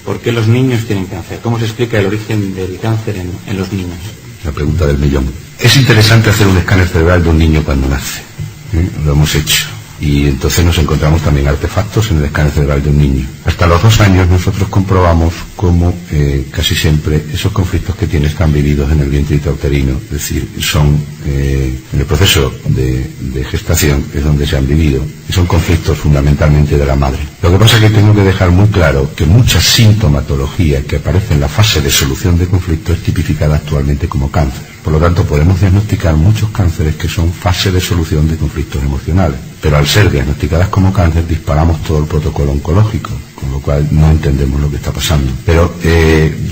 ¿Por qué los niños tienen cáncer? ¿Cómo se explica el origen del cáncer en los niños? La pregunta del millón. Es interesante hacer un escáner cerebral de un niño cuando nace. Lo hemos hecho. Y entonces nos encontramos también artefactos en el escáner cerebral de un niño. Hasta los 2 años nosotros comprobamos cómo casi siempre esos conflictos que tienes están vividos en el vientre intrauterino, es decir, son en el proceso de gestación es donde se han vivido, y son conflictos fundamentalmente de la madre. Lo que pasa es que tengo que dejar muy claro que mucha sintomatología que aparece en la fase de solución de conflictos es tipificada actualmente como cáncer. Por lo tanto, podemos diagnosticar muchos cánceres que son fase de solución de conflictos emocionales. Pero al ser diagnosticadas como cáncer, disparamos todo el protocolo oncológico, con lo cual no entendemos lo que está pasando. Pero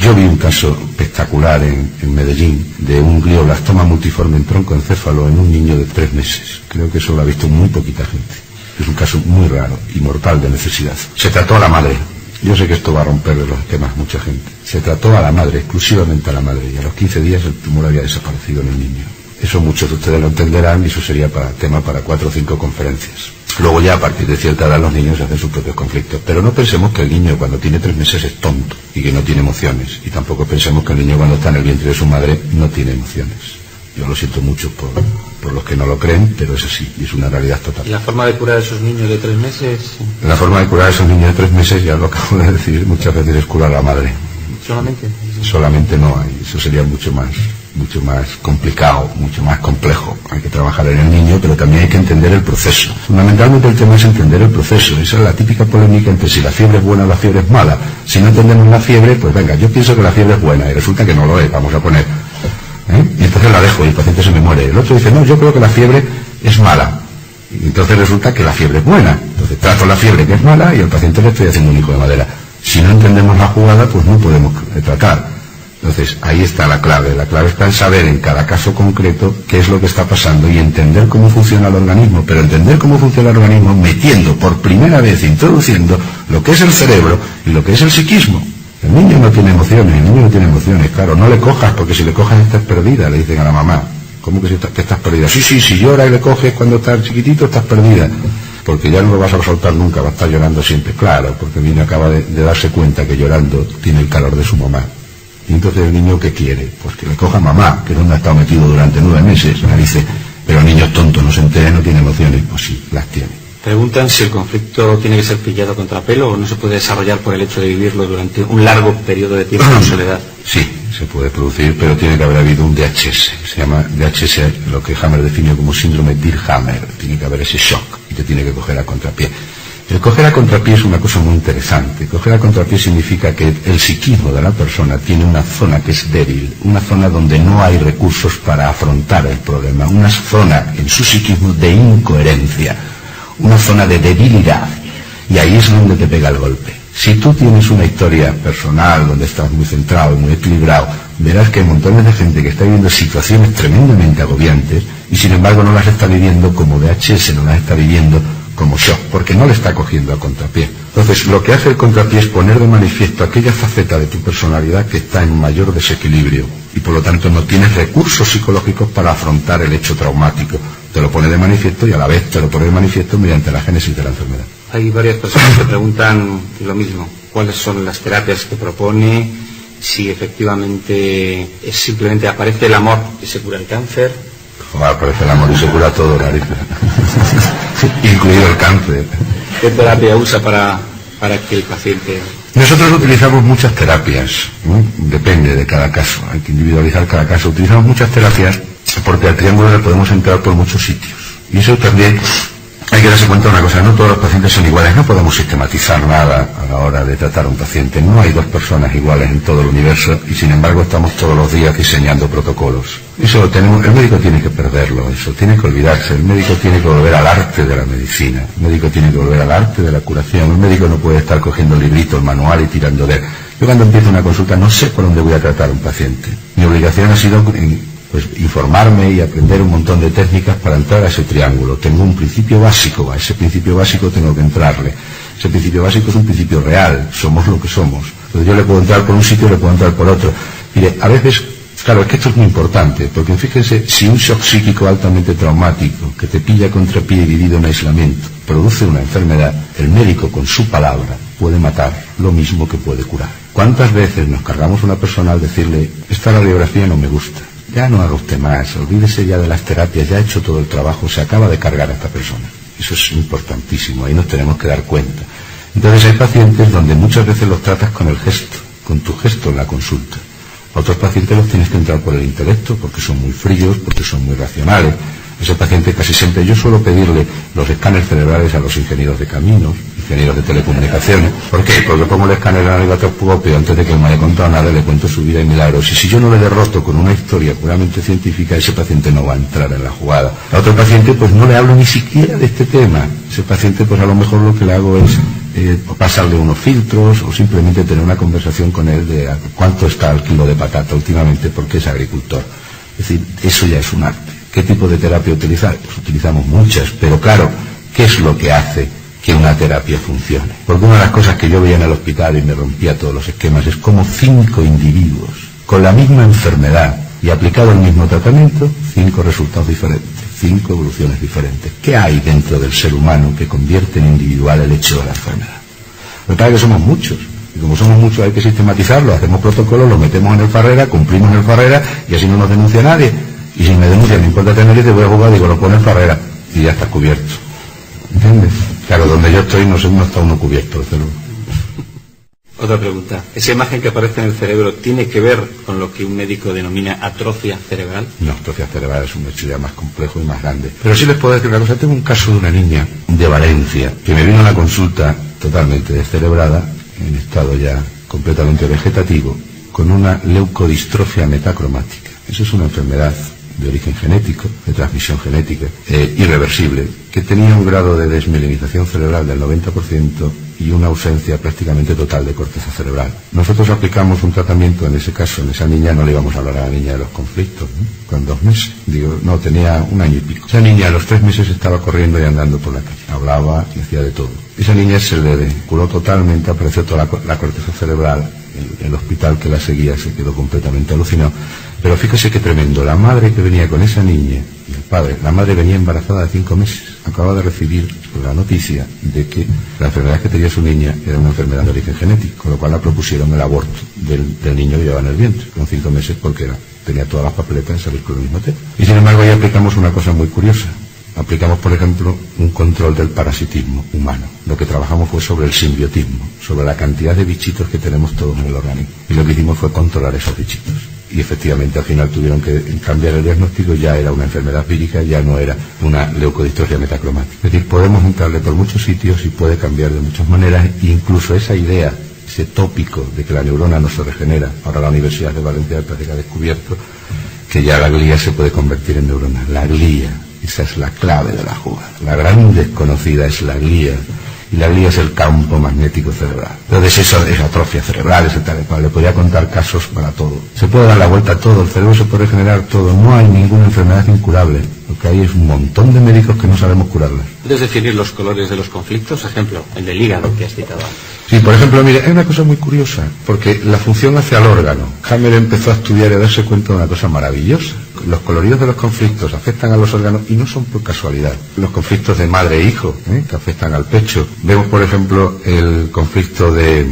yo vi un caso espectacular en Medellín de un glioblastoma multiforme en troncoencéfalo en un niño de 3 meses. Creo que eso lo ha visto muy poquita gente. Es un caso muy raro y mortal de necesidad. Se trató a la madre. Yo sé que esto va a romper de los esquemas mucha gente. Se trató a la madre, exclusivamente a la madre, y a los 15 días el tumor había desaparecido en el niño. Eso muchos de ustedes lo entenderán y eso sería tema para 4 o 5 conferencias. Luego ya a partir de cierta edad los niños hacen sus propios conflictos. Pero no pensemos que el niño cuando tiene 3 meses es tonto y que no tiene emociones. Y tampoco pensemos que el niño cuando está en el vientre de su madre no tiene emociones. Yo lo siento mucho por los que no lo creen, pero es así, y es una realidad total. ¿Y la forma de curar a esos niños de 3 meses? La forma de curar a esos niños de 3 meses, ya lo acabo de decir, muchas veces es curar a la madre. ¿Solamente? Solamente no hay, eso sería mucho más complicado, mucho más complejo. Hay que trabajar en el niño, pero también hay que entender el proceso. Fundamentalmente el tema es entender el proceso. Esa es la típica polémica entre si la fiebre es buena o la fiebre es mala. Si no entendemos la fiebre, pues venga, yo pienso que la fiebre es buena y resulta que no lo es, vamos a poner. Y entonces la dejo y el paciente se me muere. El otro dice, no, yo creo que la fiebre es mala. Y entonces resulta que la fiebre es buena. Entonces trato la fiebre que es mala y al paciente le estoy haciendo un hijo de madera. Si no entendemos la jugada, pues no podemos tratar. Entonces ahí está la clave. La clave está en saber en cada caso concreto qué es lo que está pasando y entender cómo funciona el organismo. Pero entender cómo funciona el organismo metiendo por primera vez, introduciendo lo que es el cerebro y lo que es el psiquismo. El niño no tiene emociones, claro, no le cojas, porque si le cojas estás perdida, le dicen a la mamá. ¿Cómo que estás perdida? Sí, si llora y le coges cuando estás chiquitito, estás perdida. Porque ya no lo vas a soltar nunca, va a estar llorando siempre. Claro, porque el niño acaba de darse cuenta que llorando tiene el calor de su mamá. Y entonces el niño, ¿qué quiere? Pues que le coja mamá, que es donde ha estado metido durante 9 meses. Me dice, pero el niño es tonto, no se entera, no tiene emociones. Pues sí, las tiene. Preguntan si el conflicto tiene que ser pillado a contrapelo o no se puede desarrollar por el hecho de vivirlo durante un largo periodo de tiempo en soledad. Sí, se puede producir, pero tiene que haber habido un DHS. Se llama DHS, lo que Hammer define como síndrome Dirhammer. Tiene que haber ese shock y te tiene que coger a contrapié. El coger a contrapié es una cosa muy interesante. Coger a contrapié significa que el psiquismo de la persona tiene una zona que es débil, una zona donde no hay recursos para afrontar el problema, una zona en su psiquismo de incoherencia, una zona de debilidad, y ahí es donde te pega el golpe. Si tú tienes una historia personal donde estás muy centrado, muy equilibrado, verás que hay montones de gente que está viviendo situaciones tremendamente agobiantes y sin embargo no las está viviendo como DHS, no las está viviendo como shock, porque no le está cogiendo a contrapié. Entonces, lo que hace el contrapié es poner de manifiesto aquella faceta de tu personalidad que está en mayor desequilibrio y por lo tanto no tienes recursos psicológicos para afrontar el hecho traumático. Te lo pone de manifiesto y a la vez te lo pone de manifiesto mediante la génesis de la enfermedad. Hay varias personas que preguntan lo mismo. ¿Cuáles son las terapias que propone? Si efectivamente es simplemente aparece el amor y se cura el cáncer. Aparece el amor y se cura todo, nariz. Incluido el cáncer. ¿Qué terapia usa para que el paciente...? Nosotros utilizamos muchas terapias, ¿no? Depende de cada caso, hay que individualizar cada caso. Utilizamos muchas terapias porque al triángulo le podemos entrar por muchos sitios. Y eso también hay que darse cuenta de una cosa, no todos los pacientes son iguales, no podemos sistematizar nada a la hora de tratar a un paciente. No hay 2 personas iguales en todo el universo y sin embargo estamos todos los días diseñando protocolos. Eso lo tenemos, el médico tiene que perderlo, eso tiene que olvidarse, el médico tiene que volver al arte de la medicina, el médico tiene que volver al arte de la curación, el médico no puede estar cogiendo el librito, el manual y tirando de él. Yo cuando empiezo una consulta no sé por dónde voy a tratar a un paciente. Mi obligación ha sido informarme y aprender un montón de técnicas para entrar a ese triángulo. Tengo un principio básico, a ese principio básico tengo que entrarle. Ese principio básico es un principio real, somos lo que somos. Entonces yo le puedo entrar por un sitio y le puedo entrar por otro. Mire, a veces, claro, es que esto es muy importante, porque fíjense, si un shock psíquico altamente traumático, que te pilla a contrapié y vivido en aislamiento, produce una enfermedad, el médico con su palabra puede matar lo mismo que puede curar. ¿Cuántas veces nos cargamos a una persona al decirle, esta radiografía no me gusta, ya no haga usted más, olvídese ya de las terapias, ya ha hecho todo el trabajo, se acaba de cargar a esta persona? Eso es importantísimo, ahí nos tenemos que dar cuenta. Entonces hay pacientes donde muchas veces los tratas con el gesto, con tu gesto en la consulta. A otros pacientes los tienes que entrar por el intelecto, porque son muy fríos, porque son muy racionales. Ese paciente casi siempre, yo suelo pedirle los escáneres cerebrales a los ingenieros de caminos, ingenieros de telecomunicaciones. ¿Por qué? Porque pongo el escáner en el gatoscopio antes de que él me haya contado nada, le cuento su vida y milagros. Y si yo no le derroto con una historia puramente científica, ese paciente no va a entrar en la jugada. A otro paciente pues no le hablo ni siquiera de este tema. Ese paciente pues a lo mejor lo que le hago es pasarle unos filtros o simplemente tener una conversación con él de cuánto está el kilo de patata últimamente porque es agricultor. Es decir, eso ya es un arte. ¿Qué tipo de terapia utilizar? Pues utilizamos muchas, pero claro, ¿qué es lo que hace que una terapia funcione? Porque una de las cosas que yo veía en el hospital y me rompía todos los esquemas es como 5 individuos con la misma enfermedad y aplicado el mismo tratamiento, 5 resultados diferentes, 5 evoluciones diferentes. ¿Qué hay dentro del ser humano que convierte en individual el hecho de la enfermedad? Lo que pasa es que somos muchos. Y como somos muchos hay que sistematizarlo, hacemos protocolos, lo metemos en el Farrera, cumplimos en el Farrera y así no nos denuncia nadie. Y si me denuncia, no importa tener y te voy a jugar, digo, lo pone en Farrera y ya está cubierto. ¿Entiendes? Claro, donde yo estoy no está uno cubierto, desde luego. Otra pregunta. ¿Esa imagen que aparece en el cerebro tiene que ver con lo que un médico denomina atrofia cerebral? No, atrofia cerebral es un hecho ya más complejo y más grande. Pero sí les puedo decir una cosa. Tengo un caso de una niña de Valencia que me vino a la consulta totalmente descerebrada, en estado ya completamente vegetativo, con una leucodistrofia metacromática. Eso es una enfermedad de origen genético, de transmisión genética, irreversible, que tenía un grado de desmielinización cerebral del 90% y una ausencia prácticamente total de corteza cerebral. Nosotros aplicamos un tratamiento en ese caso, en esa niña, no le íbamos a hablar a la niña de los conflictos, ¿no? Con 2 meses, tenía 1 año y pico. Esa niña a los 3 meses estaba corriendo y andando por la calle, hablaba y hacía de todo. Esa niña se le curó totalmente, apareció toda la corteza cerebral, el hospital que la seguía se quedó completamente alucinado. Pero fíjese qué tremendo, la madre que venía con esa niña y el padre, la madre venía embarazada de 5 meses, acaba de recibir la noticia de que la enfermedad que tenía su niña era una enfermedad de origen genético, con lo cual la propusieron el aborto del niño que llevaba en el vientre, con 5 meses porque tenía todas las papeletas de salir con el mismo tema. Y sin embargo ahí aplicamos una cosa muy curiosa. Aplicamos, por ejemplo, un control del parasitismo humano. Lo que trabajamos fue sobre el simbiotismo, sobre la cantidad de bichitos que tenemos todos en el organismo. Y lo que hicimos fue controlar esos bichitos. Y efectivamente al final tuvieron que cambiar el diagnóstico, ya era una enfermedad vírica, ya no era una leucodistrofia metacromática. Es decir, podemos entrarle por muchos sitios y puede cambiar de muchas maneras, e incluso esa idea, ese tópico de que la neurona no se regenera. Ahora la Universidad de Valencia parece que ha descubierto que ya la glía se puede convertir en neurona. La glía, esa es la clave de la jugada. La gran desconocida es la glía. Y la glía es el campo magnético cerebral. Entonces eso es atrofia cerebral, es tal y cual. Le podría contar casos para todo. Se puede dar la vuelta a todo, el cerebro se puede regenerar todo. No hay ninguna enfermedad incurable. Lo que hay es un montón de médicos que no sabemos curarlas. ¿Puedes definir los colores de los conflictos? Ejemplo, el del hígado que has citado antes. Sí, por ejemplo, mire, hay una cosa muy curiosa, porque la función hacia el órgano. Hammer empezó a estudiar y a darse cuenta de una cosa maravillosa. Los coloridos de los conflictos afectan a los órganos y no son por casualidad. Los conflictos de madre e hijo, que afectan al pecho. Vemos, por ejemplo, el conflicto de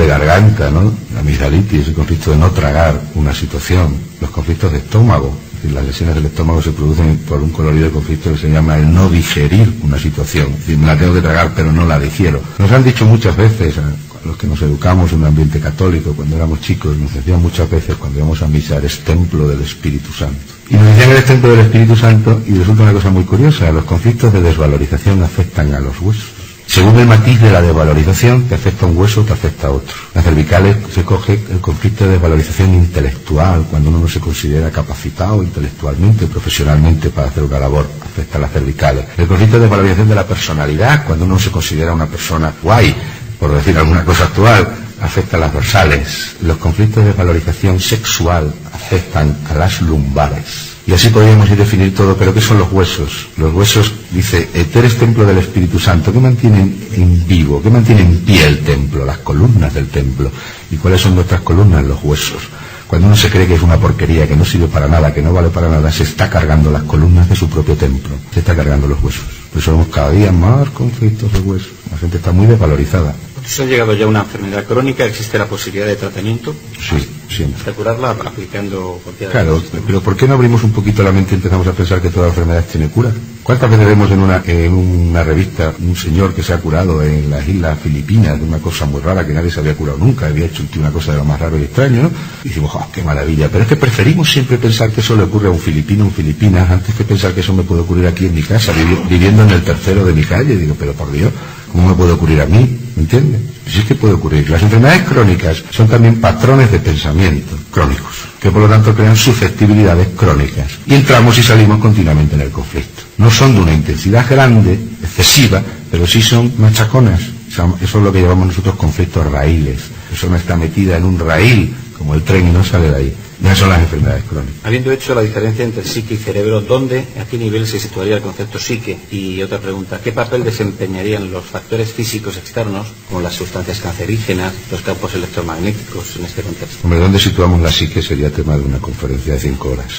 garganta, ¿no? La amigdalitis, el conflicto de no tragar una situación. Los conflictos de estómago. Las lesiones del estómago se producen por un colorido de conflicto que se llama el no digerir una situación. Es decir, me la tengo que tragar pero no la digiero. Nos han dicho muchas veces, a los que nos educamos en un ambiente católico cuando éramos chicos, nos decían muchas veces cuando íbamos a misa, eres templo del Espíritu Santo. Y nos decían eres templo del Espíritu Santo y resulta una cosa muy curiosa, los conflictos de desvalorización afectan a los huesos. Según el matiz de la desvalorización, te afecta a un hueso, te afecta a otro. Las cervicales se coge el conflicto de desvalorización intelectual, cuando uno no se considera capacitado intelectualmente, profesionalmente para hacer una labor, afecta a las cervicales. El conflicto de desvalorización de la personalidad, cuando uno no se considera una persona guay, por decir alguna cosa actual, afecta a las dorsales. Los conflictos de desvalorización sexual afectan a las lumbares. Y así podríamos ir definir todo, pero ¿qué son los huesos? Los huesos, dice, tú eres templo del Espíritu Santo. ¿Qué mantienen en vivo? ¿Qué mantiene en pie el templo? Las columnas del templo. ¿Y cuáles son nuestras columnas? Los huesos. Cuando uno se cree que es una porquería, que no sirve para nada, que no vale para nada, se está cargando las columnas de su propio templo. Se está cargando los huesos. Por eso vemos cada día más conflictos de huesos. La gente está muy desvalorizada. ¿Vosotros han llegado ya a una enfermedad crónica? ¿Existe la posibilidad de tratamiento? Sí, siempre. ¿Hasta curarla aplicando cualquier... Claro, pero ¿por qué no abrimos un poquito la mente y empezamos a pensar que todas las enfermedades tienen cura? ¿Cuántas veces vemos en una revista un señor que se ha curado en las islas Filipinas de una cosa muy rara que nadie se había curado nunca, había hecho una cosa de lo más raro y extraño, ¿no? Y decimos, ¡oh, qué maravilla! Pero es que preferimos siempre pensar que eso le ocurre a un filipino, Filipinas, antes que pensar que eso me puede ocurrir aquí en mi casa, viviendo en el tercero de mi calle. Digo, pero por Dios, ¿cómo me puede ocurrir a mí? ¿Me entiendes? Sí que puede ocurrir. Las enfermedades crónicas son también patrones de pensamiento crónicos, que por lo tanto crean susceptibilidades crónicas. Y entramos y salimos continuamente en el conflicto. No son de una intensidad grande, excesiva, pero sí son machaconas. Eso es lo que llamamos nosotros conflictos raíles. La persona está metida en un raíl, como el tren, y no sale de ahí. Ya son las enfermedades crónicas. Habiendo hecho la diferencia entre psique y cerebro, ¿dónde, a qué nivel se situaría el concepto psique? Y otra pregunta, ¿qué papel desempeñarían los factores físicos externos, como las sustancias cancerígenas, los campos electromagnéticos en este contexto? Hombre, ¿dónde situamos la psique? Sería tema de una conferencia de 5 horas.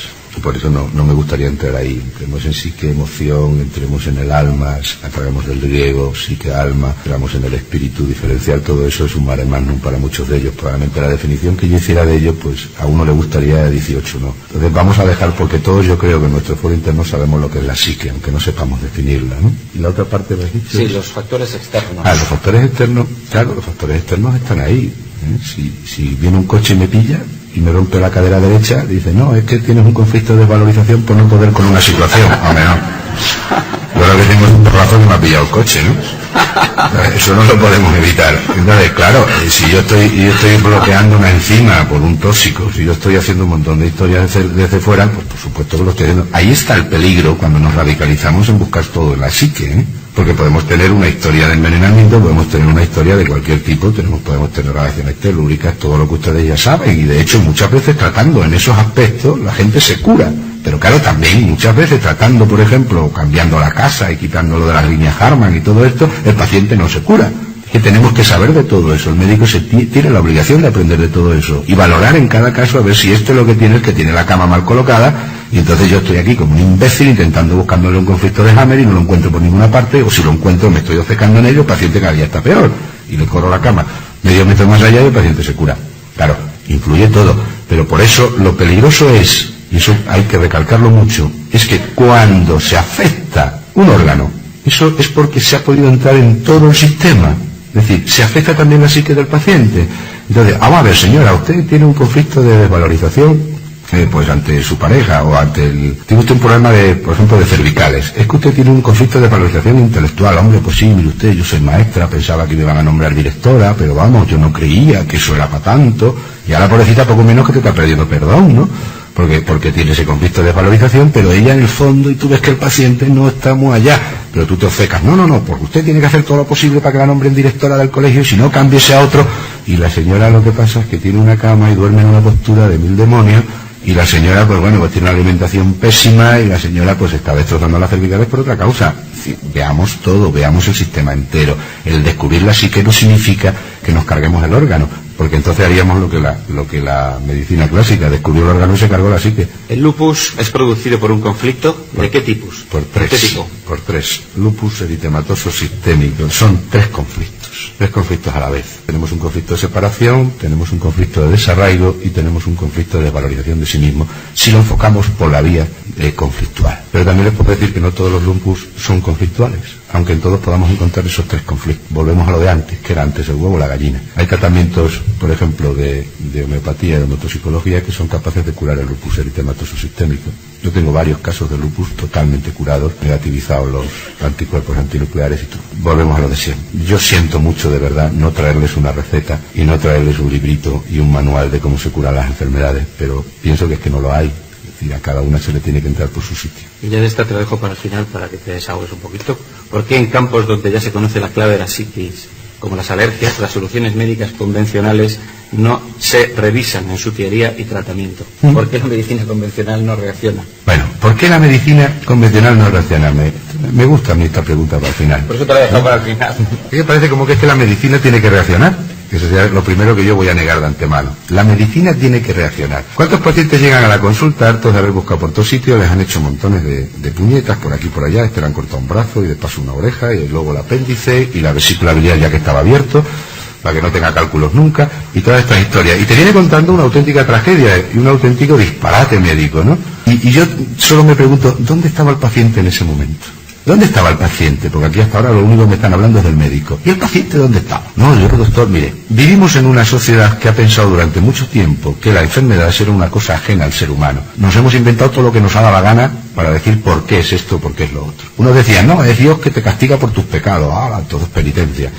Por eso no me gustaría entrar ahí. Entremos en psique, emoción, entremos en el alma, acabemos del griego, psique, alma, entramos en el espíritu. Diferenciar todo eso es un mare magnum para muchos de ellos. Probablemente la definición que yo hiciera de ello, pues a uno le gustaría, a 18 no. Entonces vamos a dejar, porque todos yo creo que en nuestro foro interno sabemos lo que es la psique, aunque no sepamos definirla, ¿no? Y la otra parte, ¿me has dicho? Sí, los factores externos. Los factores externos, claro, los factores externos están ahí. Si viene un coche y me pilla y me rompe la cadera derecha, dice, no, es que tienes un conflicto de desvalorización por no poder con una situación. Hombre, no. Yo lo que tengo es un porrazo que me ha pillado el coche, ¿no? Eso no lo podemos evitar. Entonces, claro, si yo estoy bloqueando una enzima por un tóxico, si yo estoy haciendo un montón de historias desde fuera, pues por supuesto que lo estoy haciendo. Ahí está el peligro cuando nos radicalizamos en buscar todo en la psique, ¿eh? Porque podemos tener una historia de envenenamiento, podemos tener una historia de cualquier tipo, podemos tener relaciones telúricas, todo lo que ustedes ya saben, y de hecho muchas veces tratando en esos aspectos la gente se cura. Pero claro, también muchas veces tratando, por ejemplo, cambiando la casa y quitándolo de las líneas Harman y todo esto, el paciente no se cura. Es que tenemos que saber de todo eso. El médico tiene la obligación de aprender de todo eso y valorar en cada caso a ver si esto es lo que tiene, es que tiene la cama mal colocada, y entonces yo estoy aquí como un imbécil intentando buscándole un conflicto de Hammer y no lo encuentro por ninguna parte, o si lo encuentro me estoy obcecando en ello, el paciente cada día está peor y le corro la cama medio metro más allá y el paciente se cura. Claro, influye todo, pero por eso lo peligroso es, y eso hay que recalcarlo mucho, es que cuando se afecta un órgano, eso es porque se ha podido entrar en todo el sistema. Es decir, se afecta también la psique del paciente. Entonces, vamos a ver, señora, usted tiene un conflicto de desvalorización, pues ante su pareja, o tiene usted un problema por ejemplo, de cervicales. Es que usted tiene un conflicto de valorización intelectual. Hombre, pues sí, mire usted, yo soy maestra, pensaba que me iban a nombrar directora, pero vamos, yo no creía que eso era para tanto. Y ahora, pobrecita, poco menos que te está perdiendo perdón, ¿no? Porque tiene ese conflicto de desvalorización, pero ella en el fondo, y tú ves que el paciente no está muy allá, pero tú te ofecas, no, porque usted tiene que hacer todo lo posible para que la nombren directora del colegio, y si no, cámbiese a otro. Y la señora lo que pasa es que tiene una cama y duerme en una postura de 1000 demonios, y la señora, pues bueno, pues tiene una alimentación pésima, y la señora pues está destrozando las cervicales por otra causa. Veamos todo, veamos el sistema entero. El descubrir la psique no significa que nos carguemos el órgano, porque entonces haríamos lo que la medicina clásica, descubrió el órgano y se cargó la psique. ¿El lupus es producido por un conflicto? ¿De qué tipos? Por tres. ¿De qué tipo? Por tres. Lupus eritematoso sistémico. Son 3 conflictos. 3 conflictos a la vez. Tenemos un conflicto de separación, tenemos un conflicto de desarraigo y tenemos un conflicto de desvalorización de sí mismo, si lo enfocamos por la vía conflictual. Pero también les puedo decir que no todos los lupus son conflictuales, aunque en todos podamos encontrar esos 3 conflictos. Volvemos a lo de antes, que era antes el huevo o la gallina. Hay tratamientos, por ejemplo, de homeopatía y de motopsicología que son capaces de curar el lupus eritematoso sistémico. Yo tengo varios casos de lupus totalmente curados, negativizados los anticuerpos antinucleares y todo. Volvemos a lo de siempre. Yo siento mucho, de verdad, no traerles una receta y no traerles un librito y un manual de cómo se curan las enfermedades, pero pienso que es que no lo hay. Es decir, a cada una se le tiene que entrar por su sitio. Y ya de esta te lo dejo para el final, para que te desahogues un poquito. ¿Por qué en campos donde ya se conoce la clave de la psiquis, como las alergias, las soluciones médicas convencionales no se revisan en su teoría y tratamiento? ¿Por qué la medicina convencional no reacciona? Bueno, ¿por qué la medicina convencional no reacciona? Me gusta a mí esta pregunta para el final. Por eso te la he dejado para el final. Es que parece como que es que la medicina tiene que reaccionar. Eso sería lo primero que yo voy a negar de antemano. La medicina tiene que reaccionar. ¿Cuántos pacientes llegan a la consulta hartos de haber buscado por todos sitios? Les han hecho montones de puñetas por aquí y por allá. Le han cortado un brazo y de paso una oreja y luego el apéndice y la vesícula biliar ya que estaba abierto. para que no tenga cálculos nunca, y todas estas historias. Y te viene contando una auténtica tragedia y un auténtico disparate médico, ¿no? Y yo solo me pregunto, ¿dónde estaba el paciente en ese momento? ¿Dónde estaba el paciente? Porque aquí hasta ahora lo único que me están hablando es del médico. ¿Y el paciente dónde estaba? No, yo, doctor, mire, vivimos en una sociedad que ha pensado durante mucho tiempo que la enfermedad era una cosa ajena al ser humano. Nos hemos inventado todo lo que nos ha dado la gana para decir por qué es esto, por qué es lo otro. Unos decían, no, es Dios que te castiga por tus pecados. Ah, todo es penitencia.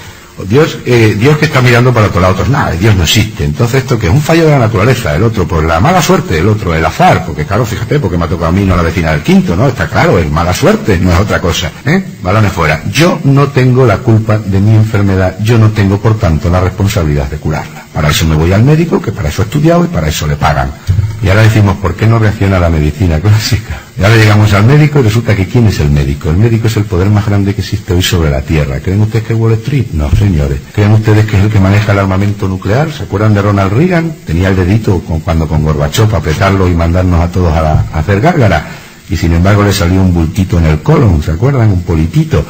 Dios que está mirando para otro lado, otros, nada, Dios no existe. Entonces esto que es un fallo de la naturaleza, el otro por la mala suerte, el otro el azar, porque claro, fíjate, porque me ha tocado a mí, no a la vecina del quinto, ¿no? Está claro, es mala suerte, no es otra cosa, balones fuera. Yo no tengo la culpa de mi enfermedad, yo no tengo por tanto la responsabilidad de curarla. Para eso me voy al médico, que para eso he estudiado y para eso le pagan. Y ahora decimos, ¿por qué no reacciona la medicina clásica? Y ahora llegamos al médico y resulta que ¿quién es el médico? El médico es el poder más grande que existe hoy sobre la Tierra. ¿Creen ustedes que es Wall Street? No, señores. ¿Creen ustedes que es el que maneja el armamento nuclear? ¿Se acuerdan de Ronald Reagan? Tenía el dedito cuando con Gorbachov apretarlo y mandarnos a todos a hacer gárgara. Y sin embargo le salió un bultito en el colon, ¿se acuerdan? Un polipito.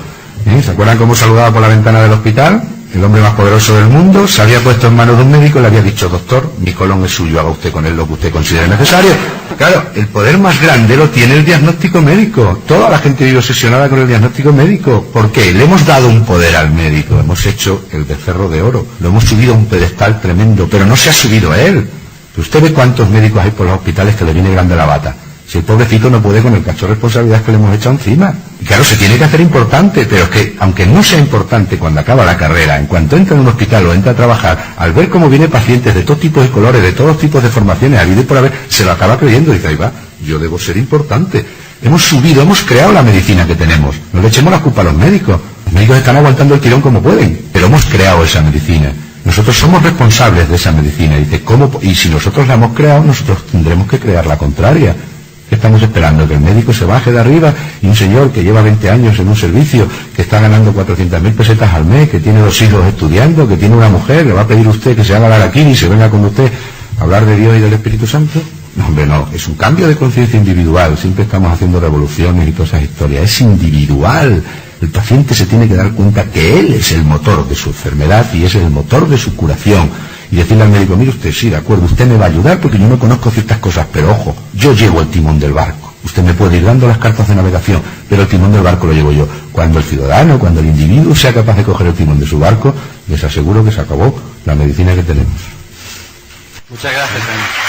¿Se acuerdan cómo saludaba por la ventana del hospital? El hombre más poderoso del mundo se había puesto en manos de un médico y le había dicho, doctor, mi colon es suyo, haga usted con él lo que usted considere necesario. Claro, el poder más grande lo tiene el diagnóstico médico. Toda la gente vive obsesionada con el diagnóstico médico. ¿Por qué? Le hemos dado un poder al médico, hemos hecho el becerro de oro, lo hemos subido a un pedestal tremendo, pero no se ha subido a él. Usted ve cuántos médicos hay por los hospitales que le viene grande la bata. Si el pobrecito no puede con el cacho de responsabilidad que le hemos echado encima. Y claro, se tiene que hacer importante, pero es que, aunque no sea importante cuando acaba la carrera, en cuanto entra en un hospital o entra a trabajar, al ver cómo vienen pacientes de todos tipos y colores, de todos tipos de formaciones, habido y por haber, se lo acaba creyendo y dice, ahí va, yo debo ser importante. Hemos subido, hemos creado la medicina que tenemos. No le echemos la culpa a los médicos. Los médicos están aguantando el tirón como pueden, pero hemos creado esa medicina. Nosotros somos responsables de esa medicina. Y dice, ¿cómo? Y si nosotros la hemos creado, nosotros tendremos que crear la contraria. ¿Qué estamos esperando? ¿Que el médico se baje de arriba y un señor que lleva 20 años en un servicio, que está ganando 400.000 pesetas al mes, que tiene 2 hijos estudiando, que tiene una mujer, le va a pedir usted que se haga la araquiri y se venga con usted a hablar de Dios y del Espíritu Santo? No, hombre, no. Es un cambio de conciencia individual. Siempre estamos haciendo revoluciones y todas esas historias. Es individual. El paciente se tiene que dar cuenta que él es el motor de su enfermedad y es el motor de su curación. Y decirle al médico, mire usted, sí, de acuerdo, usted me va a ayudar porque yo no conozco ciertas cosas, pero ojo, yo llevo el timón del barco. Usted me puede ir dando las cartas de navegación, pero el timón del barco lo llevo yo. Cuando el ciudadano, cuando el individuo sea capaz de coger el timón de su barco, les aseguro que se acabó la medicina que tenemos. Muchas gracias, Dani.